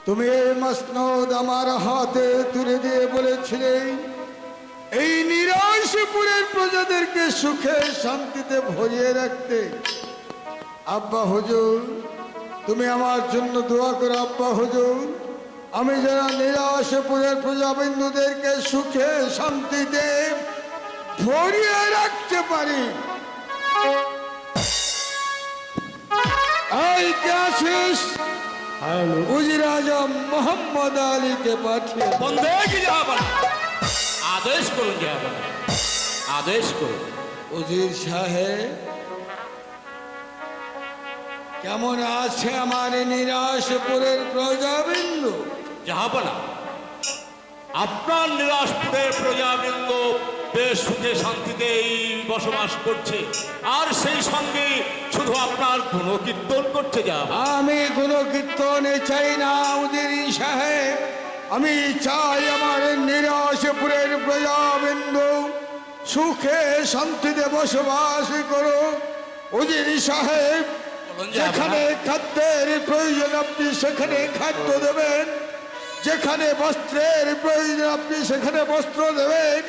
তুমি এই মসনদ আমার হাতে তুলে দিয়ে বলেছিলে এই নিরাশপুরের প্রজাদেরকে সুখে শান্তিতে ভরিয়ে রাখতে। আব্বা হুজুর, তুমি আমার জন্য দোয়া করো আব্বা হুজুর, আমি যেন নিরাশপুরের প্রজাবিন্দুদেরকে সুখে শান্তিতে ভরিয়ে রাখতে পারি। এই কে আছিস? উজির আজম মোহাম্মদ আলীকে পাঠিয়ে আদেশ করুন, আদেশ করুন। উজির সাহেব, কেমন আছে আমার নিরাশপুরের প্রজাবৃন্দ? জাহাপনা, আপনার নিরাশপুরের প্রজাবৃন্দ বেশ সুখে শান্তিতেই বসবাস করছে, আর সেই সঙ্গে শুধু আপনার গুণকীর্তন করছে। যা আমি গুণকীর্তনে চাই না উজির সাহেব, আমি চাই আমার নিরাশপুরের প্রজাবৃন্দ সুখে শান্তিতে বসবাস করো। উজির সাহেব, যেখানে খাদ্যের প্রয়োজন আপনি সেখানে খাদ্য দেবেন, যেখানে বস্ত্রের প্রয়োজন আপনি সেখানে বস্ত্র দেবেন,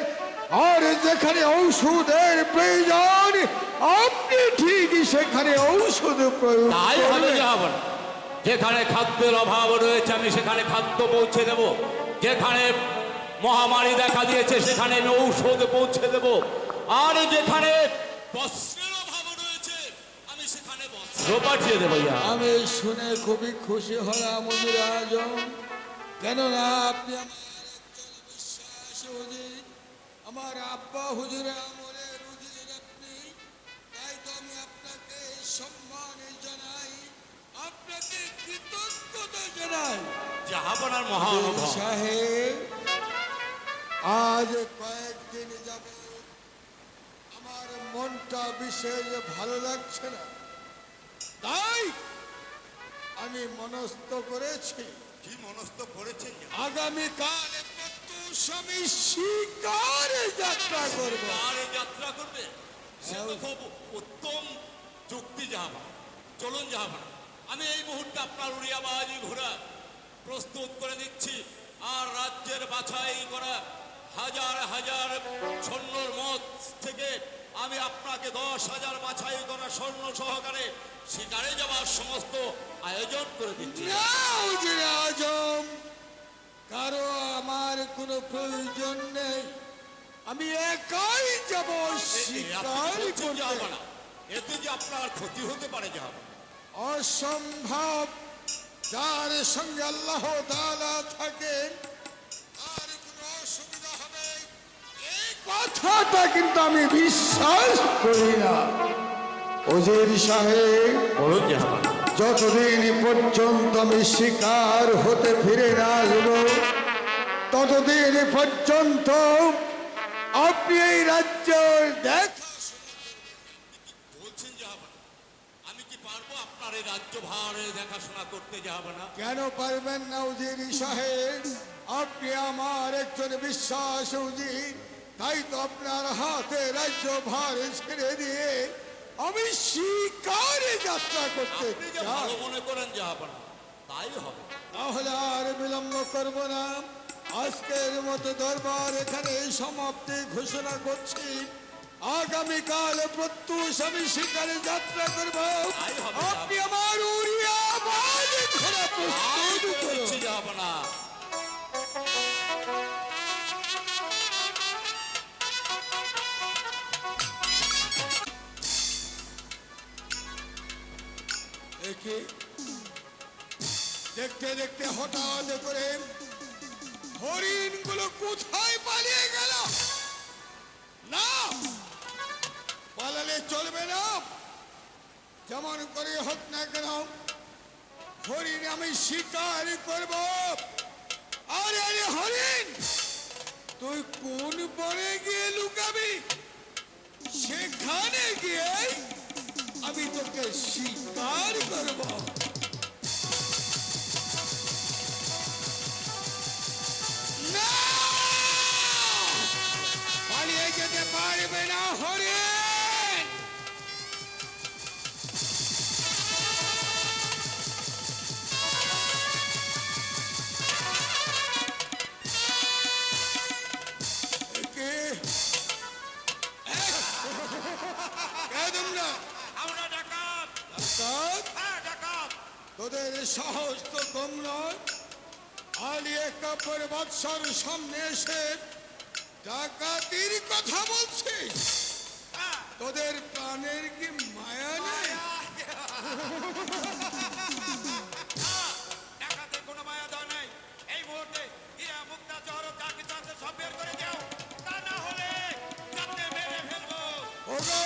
আর যেখানে ঔষধের প্রয়োজন আপনি ঠিক সেখানে ঔষধ প্রয়োগ করবেন। যেখানে খাদ্যের অভাব রয়েছে আমি সেখানে খাদ্য পৌঁছে দেব, যেখানে মহামারী দেখা দিয়েছে সেখানে আমি ঔষধ পৌঁছে দেব, আর যেখানে বস্ত্রের অভাব রয়েছে আমি সেখানে বস্ত্র পাঠিয়ে দেবো। আমি শুনে খুবই খুশি হলাম উজির আজম, কেননা আপনি আমার একজন বিশ্বাসী উজির, আমার আব্বা হুজুরের আমলের উজির আপনি, তাই তো আমি আপনাকে সম্মান জানাই, আপনাকে কৃতজ্ঞতা জানাই। জাহাপনার মহানুভব সাহেব, আজ কয়েকদিন যাবত আমার মনটা বিশেষ ভালো লাগছে না, তাই আমি মনস্থ করেছি। কি মনস্থ করেছেন? আগামীকাল আমি শিকারে যাত্রা করব। যাত্রা করবে, সে তো খুব উত্তম যুক্তি। জাহাপনা, চলুন জাহাপনা, আমি এই মুহূর্তে আপনার উড়িয়াবাজি ঘোড়া প্রস্তুত করে দিচ্ছি, আর রাজ্যের বাছাই করা হাজার হাজার স্বর্ণর মত থেকে আমি আপনাকে 10,000 বাছাই করা স্বর্ণ সহকারে শিকারে যাওয়ার সমস্ত আয়োজন করে দিচ্ছি। উজির আজম, কারো আমার কোনো প্রয়োজন নেই, আমি একাই যাব শিকার করতে। এতে যে আপনার ক্ষতি হতে পারে যাবে অসম্ভব। যার সঙ্গে আল্লাহ তাআলা থাকেন তার কোনো অসুবিধা হবে এই কথাটা কিন্তু আমি বিশ্বাস করি না। উজির সাহেব, বলুন জাহাপনা। যতদিন পর্যন্ত আমি শিকার হতে ফিরে না আসবো ততদিন পর্যন্ত আপনি এই রাজ্য বলছেন জাহাপনা, আমি কি পারবো আপনার এই রাজ্যভার দেখাশোনা করতে? জাহাপনা, কেন পারবেন না উজির সাহেব? আপনি আমার একজন বিশ্বাস উজির, তাই তো আপনার হাতে রাজ্যভার ছেড়ে দিয়ে আমি শিকারে যাত্রা করতে ভালো মনে করেন জাহাপনা, তাই হবে। তাহলে আর বিলম্ব করব না, আজকের মতো দরবার এখানে সমাপ্তি ঘোষণা করছি। আগামীকাল প্রত্যুষ আমি শিকারে যাত্রা করব। আপনি আমার উড়িয়া বাজি ঘোড়া প্রস্তুত করুন। জাহাপনা, দেখতে দেখতে হঠাৎ করে হরিণ গুলো কোথায় পালিয়ে গেল? না, পালালে চলবে না, যেমন করে হোক না কেন হরিণ আমি শিকার করব। আরে আরে হরিণ, তুই কোন বনে গিয়ে লুকাবি? সেখানে গিয়ে আমি তোকে শিকার করব। পালিয়ে যেতে পারবে না হরিণ। তোমরা? আমরা ডাকাত। ডাকাত? হ্যাঁ, ডাকাত। তোদের সাহস তো কম নয়। আলী একাপর বাদশার সামনে এসে ডাকাতির কথা বলছিস? হ্যাঁ। তোদের প্রাণের কি মায়া নেই? ডাকাতের কোনো মায়া দেওয়া নাই। এই মুহূর্তে হীরা, মুক্তা, জহরত যা কিছু আছে সব বের করে দাও। তা না হলে যাতে মেরে ফেলবো। ওগো,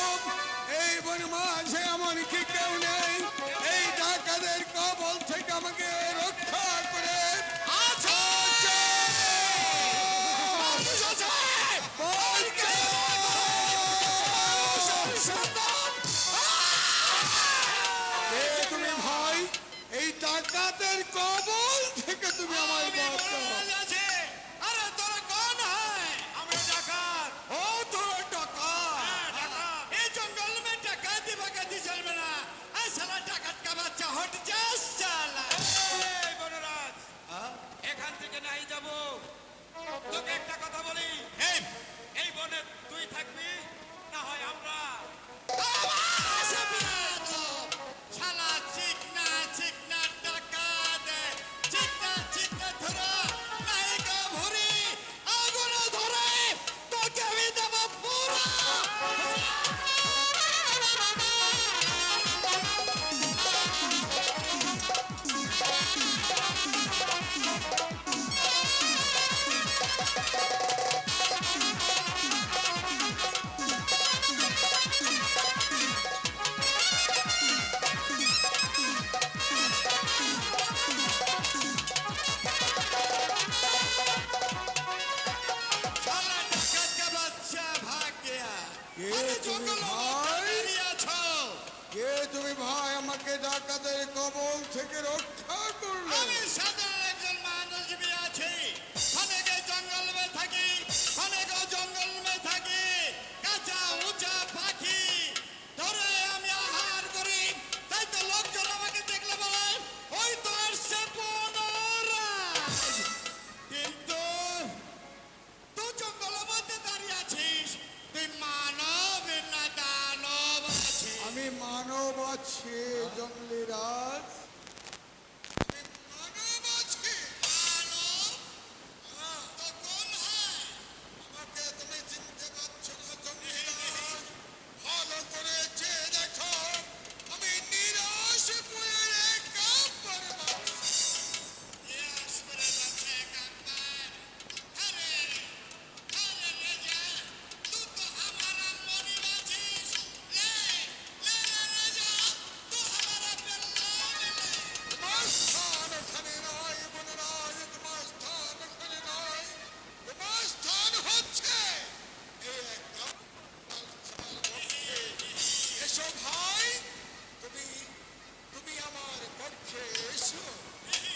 এই বন মাঝে এমন কি কেউ নেই এই ডাকাতের কবল থেকে আমাকে রক্ষা করে? কে তুমি ভাই? এই ডাকাতের কবল থেকে তুমি আমায় বাঁচাও। আরে তোরা কোন হয়? আমরা ডাকাত। ও তোরা ডাকাত? ডাকাত। এই জঙ্গল में ডাকাতি বাকাতি চলবে না। এই শালা ডাকাত का बच्चा हट जा শালা। এই বনরাজ, এখান থেকে নাই যাব। তোকে একটা কথা বলি, এই বনে তুই থাকবি না হয় আমরা। শালা চিকনা চিকনা ডাকাত, চিকনা চিকনা ধরা নায়িকা ভরি আগুন ধরে তোকে আমি দেব পুরা। শালা ডাকাত का बच्चा भाग गया। কে अरे তুমি জঙ্গল ভাই? আছো। কে তুমি ভাই? আমাকে ডাকাতের কবল থেকে রক্ষা করলে? আমি সাধারণ একজন মানবজীবী আছি। অনেকে জঙ্গল মে থাকি, অনেকে জঙ্গল মে থাকি। কাঁচা উঁচা পাখি ধরে আমি আহার করি। তাই তো লোকজন আমাকে দেখলে বলে ওই তো আসছে বনরাজ। কিন্তু তুই জঙ্গলের মধ্যে দাঁড়িয়ে আছিস, তুই মানব না দানব আছিস? আমি মানব আছি জঙ্গলি রাজ। আমি মানব আছি। মানব? হ্যাঁ। তো কোন হয়? আমাকে তুমি চিনতে পারছো না জঙ্গলি রাজ? ভালো করে চেয়ে দেখো। আমি নিরাশ পুয়ের একাপর মানুষ। Yes, but it's a check up man. अरे राजा, तू तो हमारा मोनी बाजीस। ले राजा, तू हमारा पिल्ला मिले। তোমার স্থান ওখানে নয় বনরাজ, তোমার স্থান ওখানে নয়। তোমার স্থান হচ্ছে এই একাপর। এসো ভাই, তুমি তুমি আমার পক্ষে এসো। আমি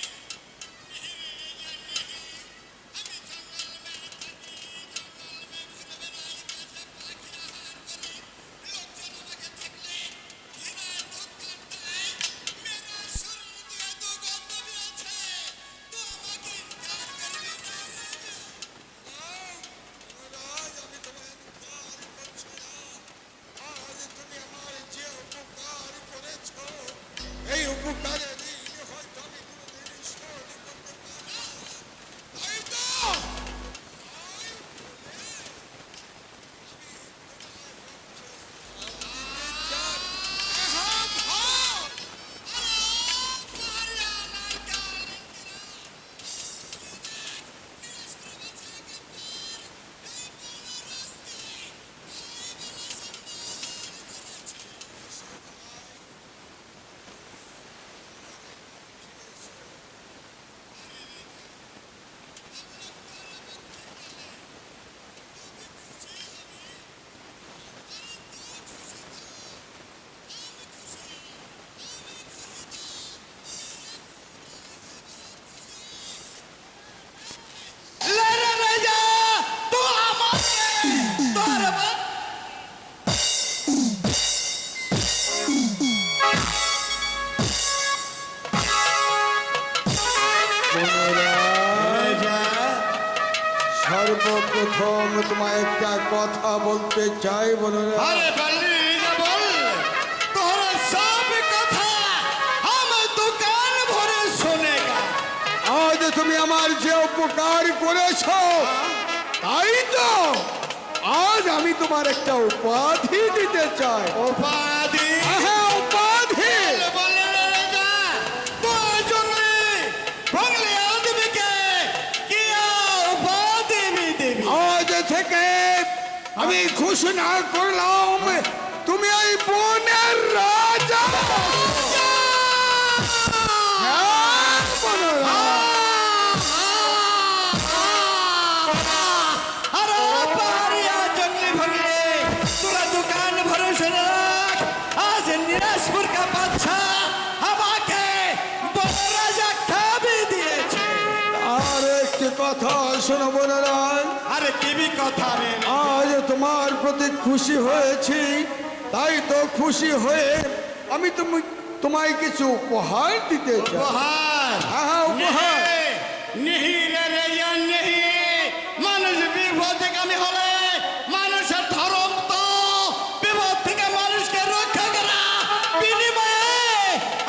জঙ্গল में থাকি, জঙ্গল में ঘুরে বেড়াই, কাছে পাখি আহার করি। লোকজন আমাকে দেখলে ঘৃণায় মুখ কাঁপতায়। মেরা শরীর দিয়ে দুর্গন্ধ বেরোচ্ছে। তো আমাকে ইনকার করবি না রাজা? মহারাজ, আমি তোমায় ইনকার করছি না। আজ তুমি আমার যে উপকার করেছ, এই উপকারের ঋণ হয়তো আমি কোনোদিন শোধ করতে পারবো না। তাই তো হ্যাঁ, ভাব। সর্বপ্রথম তোমায় একটা কথা বলতে চাই বনরাজ। আরে বললি না বল। আমার যে উপকার করেছো, তাই তো আজ আমি তোমার একটা উপাধি দিতে চাই। উপাধি হ্যাঁ, উপাধি। বললে রাজা তোর জন্য বাংলা আদমিকে কি উপাধি দেবী? আজ থেকে আমি ঘোষণা করলাম তুমি এই বনের রাজা। হ্যাঁ, বনরাজ। আরে পাহাড়িয়া জঙ্গলি ভঙ্গলি তোরা দোকান ভরসা রাখ। আজ নিরাজপুর কা বাদশা আমাকে বড় রাজা খাবি দিয়েছে। আর একটি কথা শোনো বনরাজ, আরে কি বি কথা রে? আজ তোমার প্রতি খুশি হয়েছি, তাই তো খুশি হয়ে আমি তোমায় কিছু উপহার দিতে চাই। উপহার? হ্যাঁ, উপহার। নেহি রে রে ইয়া নেহি। মানুষ বিপদ থেকে আমি হলে মানুষের ধর্ম তো বিপদ থেকে মানুষকে রক্ষা করা। বিনিময়ে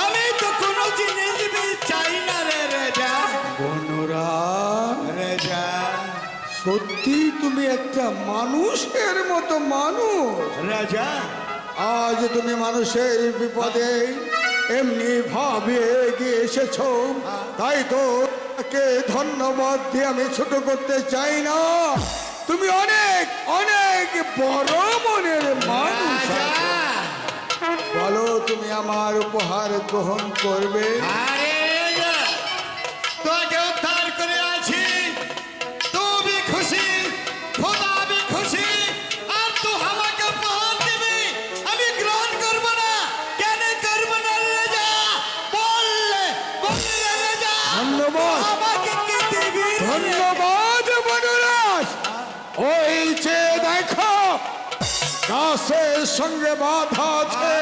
আমি তো কোনো জিনিস চাই না রে রেজা। বনরাজ, রেজা সত্যি তুমি একটা মানুষের মতো মানুষ। রাজা আজ তুমি মানুষের বিপদে এমনি ভাবে এগিয়ে এসেছো, তাই তো তাকে ধন্যবাদ দিয়ে আমি ছোট করতে চাই না। তুমি অনেক অনেক বড় মনের মানুষ। রাজা বলো, তুমি আমার উপহার গ্রহণ করবে? আরে রেজা তোকে উদ্ধার করে আছি। তুই भी খুশি, খোদা भी খুশি, আর তুই আমাকে উপহার দিবি। আমি গ্রহণ করব না। কেন করব না রাজা? বললে বললে রাজা ধন্যবাদ। আমাকে কি দিবি? ধন্যবাদ বনরাজ। ওই যে দেখো, গাছের সঙ্গে বাধা আছে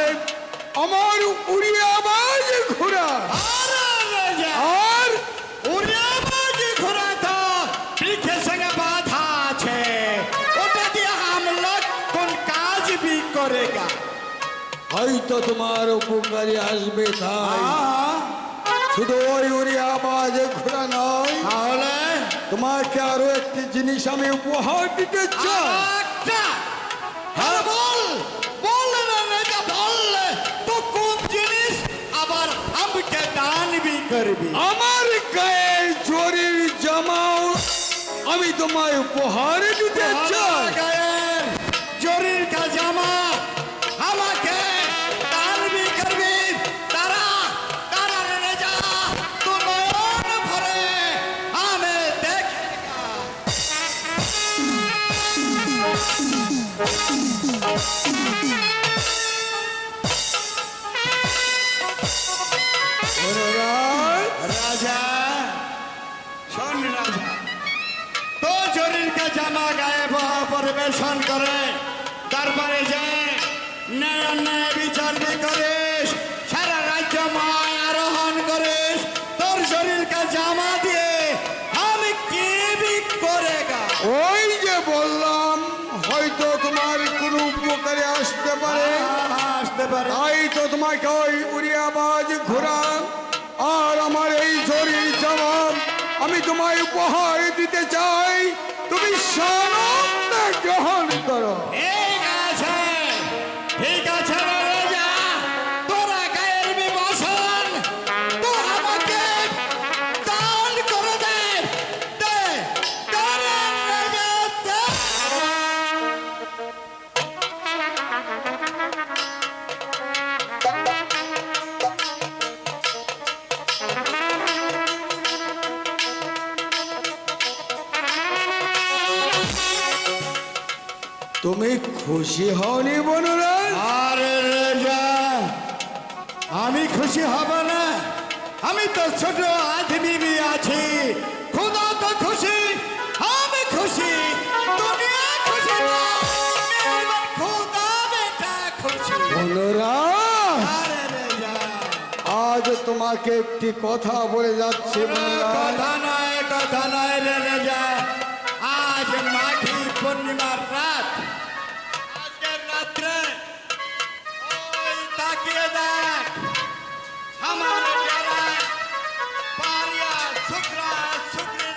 আমার উড়িয়াবাজ ঘোড়া। আরে রাজা আর উড়িয়াবাজ ঘোড়া তো বৃক্ষের সঙ্গে বাধা আছে। ওটা দিয়ে हम लोग কোন কাজ भी करेगा। হয়তো তোমার উপকারে আসবে, তাই শুধু ওই উড়িয়াবাজ ঘোড়া নয়, তাহলে তোমাকে আরো একটি জিনিস আমি উপহার দিতে চাই। একটা হ্যাঁ বল বল না রাজা বল। তো কোন জিনিস আবার আমাকে দান भी করবি? আমার গায়ে জরির জামাও আমি তোমায় উপহার দিতে চাই। গায়ের জরির কা জামা আমাকে দান भी করবি? তারা তারা রাজা তো নয়ন ভরে আমি দেখেগা। বনরাজ, রাজা শোন রাজা, তো জরির কা জামা গায়ে পরিবেশন করে দরবারে যায়, ন্যায় অন্যায় বিচার भी করিস, সারা রাজ্য মায় আরোহণ করিস। তোর শরীর কা জামা দিয়ে আমি কি भी করেগা? ওই যে বললাম, হয়তো তোমার কোনো উপকারে আসতে পারে, আসতে পারে। তাই তো তোমাকে ওই উড়িয়াবাজ ঘোড়া আর আমার এই জরির জবাব আমি তোমায় উপহার দিতে চাই। তুমি সানন্দে গ্রহণ করো। ঠিক আছে রে রাজা, তোরা গায়ের বিবাসন তো আমাকে দান করে দে। দে দে রে রাজা, দে। তুমি খুশি হওনি বনরাজ? আরে রাজা আমি খুশি হব না? আমি তো ছোট আদমি भी আছি। খুদা তো খুশি, আমি খুশি, দুনিয়া খুশি না। মেহরবান খুদা বেটা খুশি। বনরাজ, আরে রাজা আজ তোমাকে একটি কথা বলে যাচ্ছি বনরাজ। কথা নয় রে রাজা। আজ মাঘী পূর্ণিমার রাত। আজকের রাত্রে ওই তাকিয়ে দেখ আমার যারা পারিয়া শুক্রা শুক্রি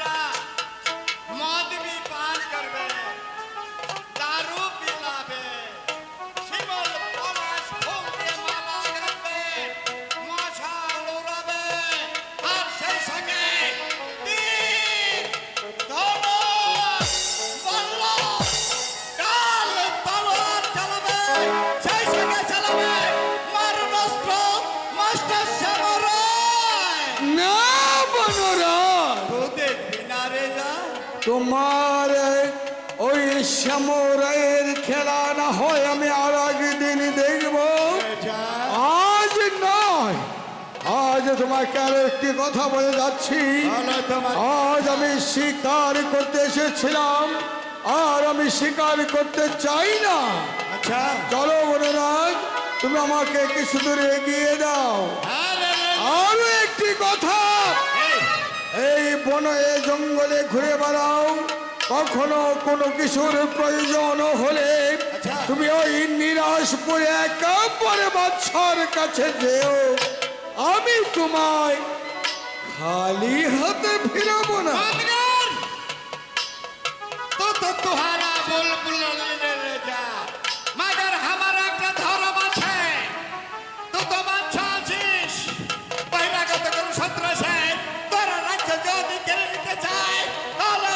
তোমার ওই শ্যামরায়ের খেলা না হয় আমি আর একদিন দেখব, যা। আজ নয়। আজ তোমাকে আর একটি কথা বলে যাচ্ছি, বলো তোমার। আজ আমি শিকার করতে এসেছিলাম আর আমি শিকার করতে চাই না। আচ্ছা। চলো বনরাজ, তুমি আমাকে কিছু দূরে এগিয়ে দাও। আরে, আরো একটি কথা, এই, এই বনে জঙ্গলে ঘুরে বেড়াও, কখনো কোনো কিছুর প্রয়োজন হলে আচ্ছা। তুমি ওই নিরাশপুরে একেবারে বাচ্চার কাছে যেও, আমি তোমায় খালি হাতে ফিরাবো না। मगर तो तुम्हारा बुलबुल ले जा, मगर हमारा একটা ধর্ম আছে। তো বাচ্চা আছিস, বহিরাগত কোনো সন্ত্রাসে তোর রাজ্য যদি কেড়ে নিতে চায়, তাহলে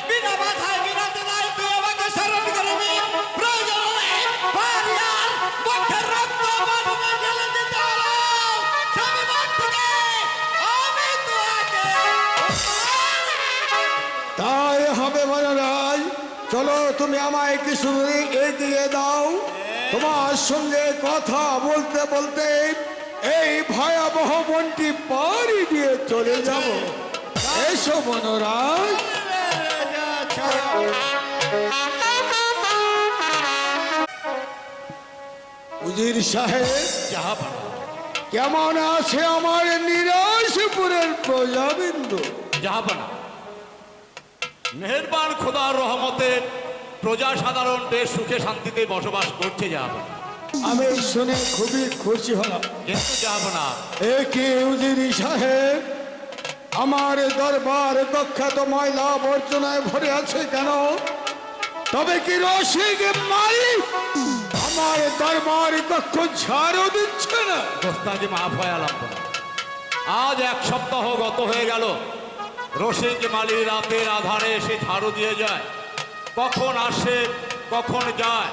বিনা বাধায় বিনা দ্বিধায় তুই আমাকে স্মরণ করবি। প্রয়োজন হলে ভারিয়ার মুখের রক্ত বাঁধনে ঢেলে দিতে হলো। স্বাভিমান থেকে আমি তোকে তাই হবে বনরাজ, চলো তুমি আমায় কিছু দূরে এগিয়ে দাও, তোমার সঙ্গে কথা বলতে বলতে এই ভয়াবহ বনটি পাড়ি দিয়ে চলে যাব। এসো বনরাজ। উজির সাহেব, জাহাপানা, কেমন আছে আমার নিরাশপুরের প্রজাবৃন্দ? জাহাপানা, মেহেরবান খোদার রহমতে প্রজা সাধারণ বেশ সুখে শান্তিতে বসবাস করছে জাহাপানা। আমি শুনে খুবই খুশি হলাম। কিন্তু জাহাপানা, একে উজিরি সাহেব, আমার দরবার কক্ষে তো ময়লা আবর্জনায় ভরে আছে কেন? তবে কি রসিক মালিক আমার দরবার কক্ষ ঝাড়ু দিচ্ছে না? দোস্তাজি মাফ হয়ে আলাম। আজ এক সপ্তাহ গত হয়ে গেল, রসিক মালি রাতের আধারে এসে ঝাড়ু দিয়ে যায়। কখন আসে কখন যায়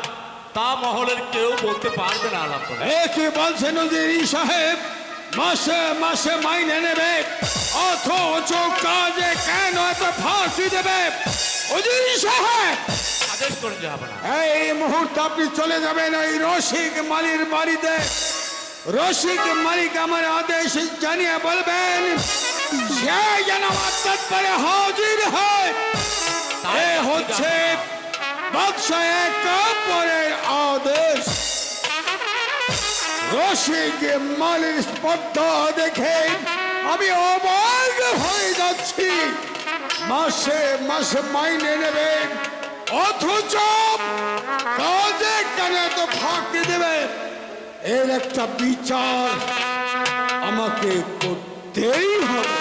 তা মহলের কেউ বলতে পারবে না। আলাপ করে একে বলছেন উজিরি সাহেব মাসে মাসে মাইনে নেবে, অথচ কাজে কেন এত ফাঁকি দেবে? উজিরি সাহেব, আদেশ করে যাবে না। এই মুহূর্তে আপনি চলে যাবেন ওই রসিক মালির বাড়িতে। রসিক মালিক আমার আদেশ জানিয়ে বলবেন সে যেন আমার তৎপরে হাজির হয়। এ হচ্ছে বাদশা একেবারের আদেশ। রসিক মালির স্পর্ধা দেখে আমি অবাক হয়ে যাচ্ছি। মাসে মাসে মাইনে নেবেন, অথচ কাজে কেন তো ফাঁকি দেবে? এর একটা বিচার আমাকে করতেই হবে।